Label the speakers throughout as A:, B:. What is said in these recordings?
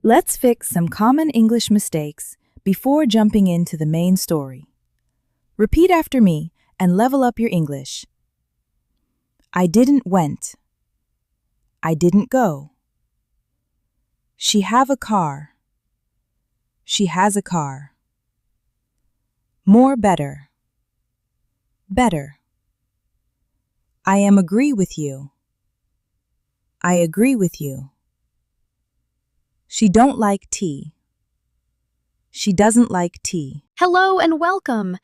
A: Let's fix some common English mistakes before jumping into the main story. Repeat after me and level up your English. I didn't went. I didn't go. She have a car. She has a car. More better. Better. I am agree with you. I agree with you. She don't like tea. She doesn't like tea.
B: Hello and welcome.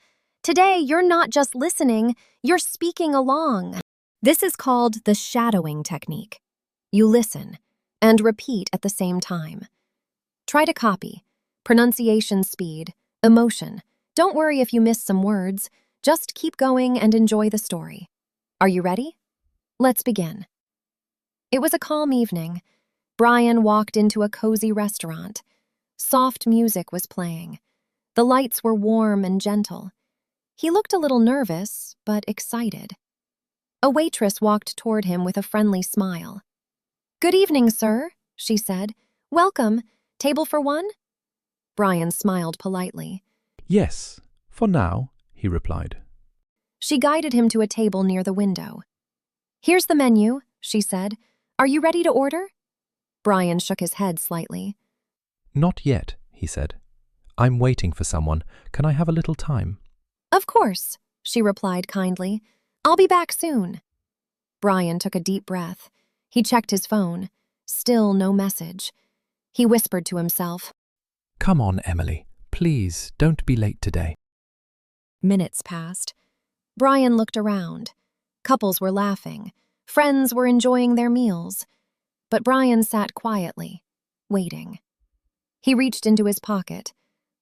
B: Today, you're not just listening, you're speaking along. This is called the shadowing technique. You listen and repeat at the same time. Try to copy. Pronunciation speed, emotion. Don't worry if you miss some words. Just keep going and enjoy the story. Are you ready? Let's begin. It was a calm evening. Brian walked into a cozy restaurant. Soft music was playing. The lights were warm and gentle. He looked a little nervous, but excited. A waitress walked toward him with a friendly smile. "Good evening, sir," she said. "Welcome. Table for one?" Brian smiled politely.
C: "Yes, for now," he replied.
B: She guided him to a table near the window. "Here's the menu," she said. "Are you ready to order?" Brian shook his head slightly.
C: "Not yet," he said. "I'm waiting for someone. Can I have a little time?"
B: "Of course," she replied kindly. "I'll be back soon." Brian took a deep breath. He checked his phone. Still no message. He whispered to himself,
C: "Come on, Emily. Please, don't be late today."
B: Minutes passed. Brian looked around. Couples were laughing. Friends were enjoying their meals. But Brian sat quietly, waiting. He reached into his pocket.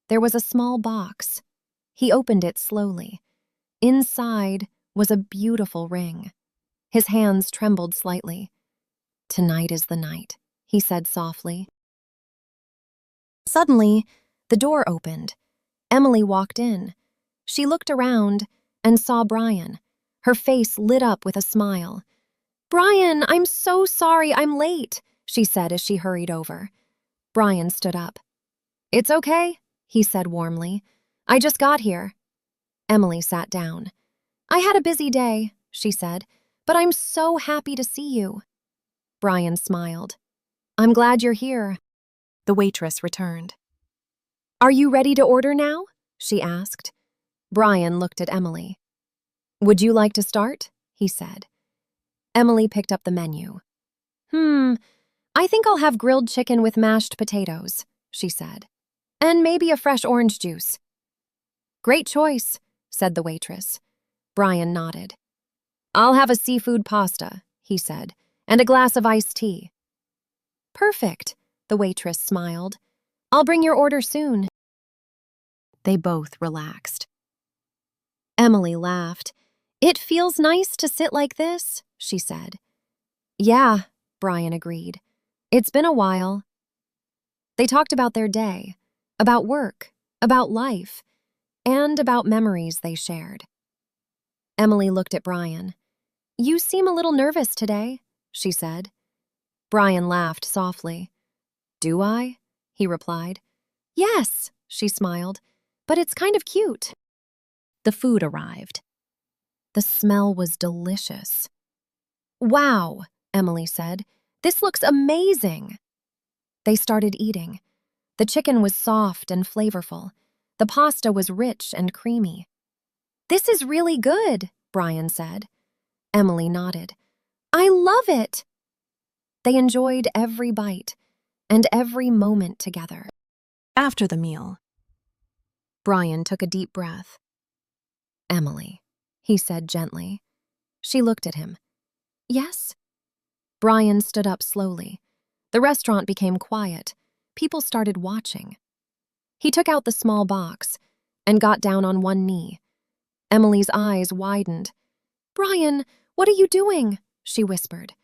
B: There was a small box. He opened it slowly. Inside was a beautiful ring. His hands trembled slightly. "Tonight is the night," he said softly. Suddenly, the door opened. Emily walked in. She looked around and saw Brian. Her face lit up with a smile. "Brian, I'm so sorry I'm late," she said as she hurried over. Brian stood up. "It's okay," he said warmly. "I just got here." Emily sat down. "I had a busy day," she said, "but I'm so happy to see you." Brian smiled. "I'm glad you're here." The waitress returned. "Are you ready to order now?" she asked. Brian looked at Emily. "Would you like to start?" he said. Emily picked up the menu. I think I'll have grilled chicken with mashed potatoes," she said. "And maybe a fresh orange juice." "Great choice," said the waitress. Brian nodded. "I'll have a seafood pasta," he said, "and a glass of iced tea." "Perfect," the waitress smiled. "I'll bring your order soon." They both relaxed. Emily laughed. "It feels nice to sit like this," she said. "Yeah," Brian agreed. "It's been a while." They talked about their day, about work, about life, and about memories they shared. Emily looked at Brian. "You seem a little nervous today," she said. Brian laughed softly. "Do I?" he replied. "Yes," she smiled, "but it's kind of cute." The food arrived. The smell was delicious. "Wow," Emily said. "This looks amazing." They started eating. The chicken was soft and flavorful. The pasta was rich and creamy. "This is really good," Brian said. Emily nodded. "I love it." They enjoyed every bite and every moment together. After the meal, Brian took a deep breath. "Emily," he said gently. She looked at him. "Yes?" Brian stood up slowly. The restaurant became quiet. People started watching. He took out the small box and got down on one knee. Emily's eyes widened. "Brian, what are you doing?" she whispered.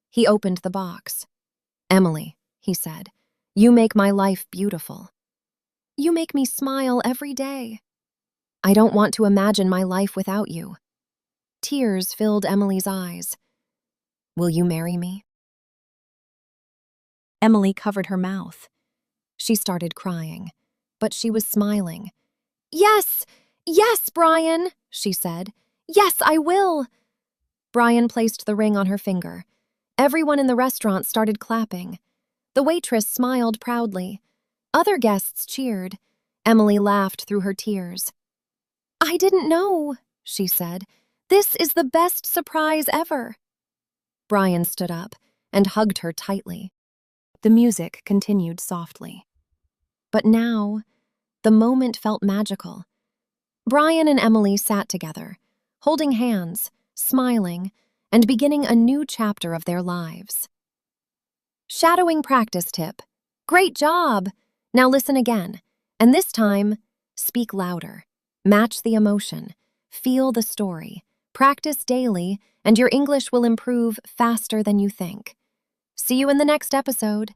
B: He opened the box. "Emily," he said, "you make my life beautiful. You make me smile every day. I don't want to imagine my life without you." Tears filled Emily's eyes. "Will you marry me?" Emily covered her mouth. She started crying, but she was smiling. Yes, yes, Brian, she said. Yes, I will. Brian placed the ring on her finger. Everyone in the restaurant started clapping. The waitress smiled proudly. Other guests cheered. Emily laughed through her tears. I didn't know, she said. This is the best surprise ever. Brian stood up and hugged her tightly. The music continued softly. But now, the moment felt magical. Brian and Emily sat together, holding hands, smiling, and beginning a new chapter of their lives. Shadowing practice tip. Great job! Now listen again, and this time, speak louder. Match the emotion. Feel the story. Practice daily, and your English will improve faster than you think. See you in the next episode.